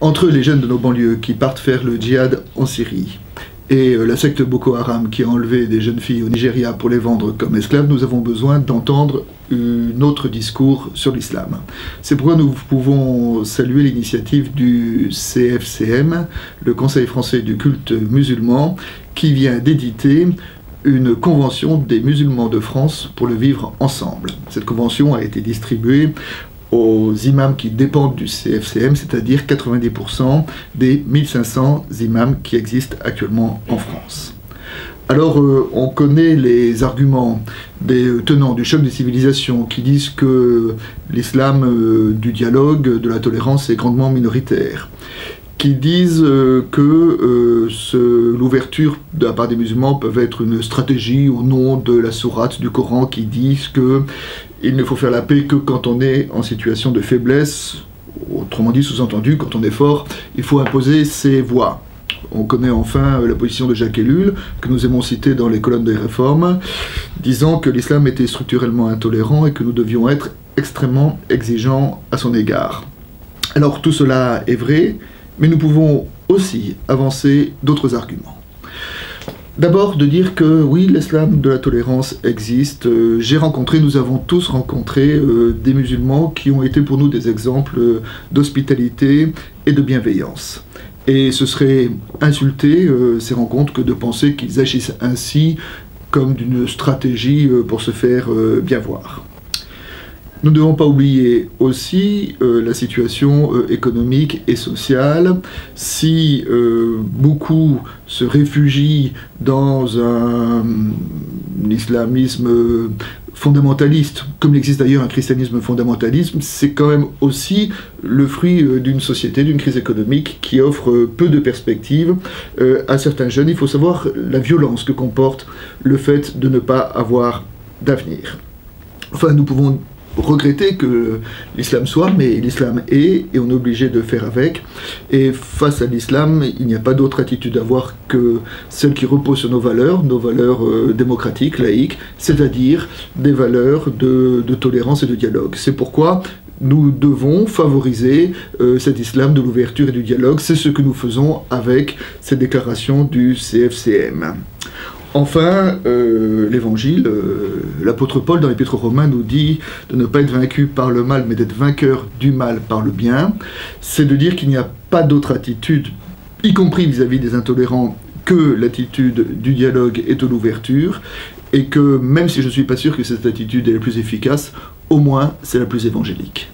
Entre les jeunes de nos banlieues qui partent faire le djihad en Syrie et la secte Boko Haram qui a enlevé des jeunes filles au Nigeria pour les vendre comme esclaves, nous avons besoin d'entendre un autre discours sur l'islam. C'est pourquoi nous pouvons saluer l'initiative du CFCM, le Conseil français du culte musulman, qui vient d'éditer une convention des musulmans de France pour le vivre ensemble. Cette convention a été distribuée aux imams qui dépendent du CFCM, c'est-à-dire 90% des 1500 imams qui existent actuellement en France. Alors, on connaît les arguments des tenants du choc des civilisations qui disent que l'islam du dialogue, de la tolérance est grandement minoritaire, qui disent que l'ouverture de la part des musulmans peut être une stratégie au nom de la sourate du Coran qui disent qu'il ne faut faire la paix que quand on est en situation de faiblesse, autrement dit, sous-entendu, quand on est fort, il faut imposer ses voix. On connaît enfin la position de Jacques Ellul, que nous aimons citer dans les colonnes des réformes, disant que l'islam était structurellement intolérant et que nous devions être extrêmement exigeants à son égard. Alors tout cela est vrai, mais nous pouvons aussi avancer d'autres arguments. D'abord, de dire que oui, l'islam de la tolérance existe. Nous avons tous rencontré des musulmans qui ont été pour nous des exemples d'hospitalité et de bienveillance. Et ce serait insulter ces rencontres que de penser qu'ils agissent ainsi comme d'une stratégie pour se faire bien voir. Nous ne devons pas oublier aussi la situation économique et sociale. Si beaucoup se réfugient dans un islamisme fondamentaliste, comme il existe d'ailleurs un christianisme fondamentaliste, c'est quand même aussi le fruit d'une société, d'une crise économique qui offre peu de perspectives à certains jeunes. Il faut savoir la violence que comporte le fait de ne pas avoir d'avenir. Enfin, nous pouvons regretter que l'islam soit, mais l'islam est, et on est obligé de faire avec. Et face à l'islam, il n'y a pas d'autre attitude à avoir que celle qui repose sur nos valeurs démocratiques, laïques, c'est-à-dire des valeurs de tolérance et de dialogue. C'est pourquoi nous devons favoriser cet islam de l'ouverture et du dialogue. C'est ce que nous faisons avec cette déclaration du CFCM. Enfin, l'Évangile, l'apôtre Paul dans l'Épître aux Romains nous dit de ne pas être vaincu par le mal, mais d'être vainqueur du mal par le bien. C'est de dire qu'il n'y a pas d'autre attitude, y compris vis-à-vis des intolérants, que l'attitude du dialogue et de l'ouverture, et que même si je ne suis pas sûr que cette attitude est la plus efficace, au moins c'est la plus évangélique.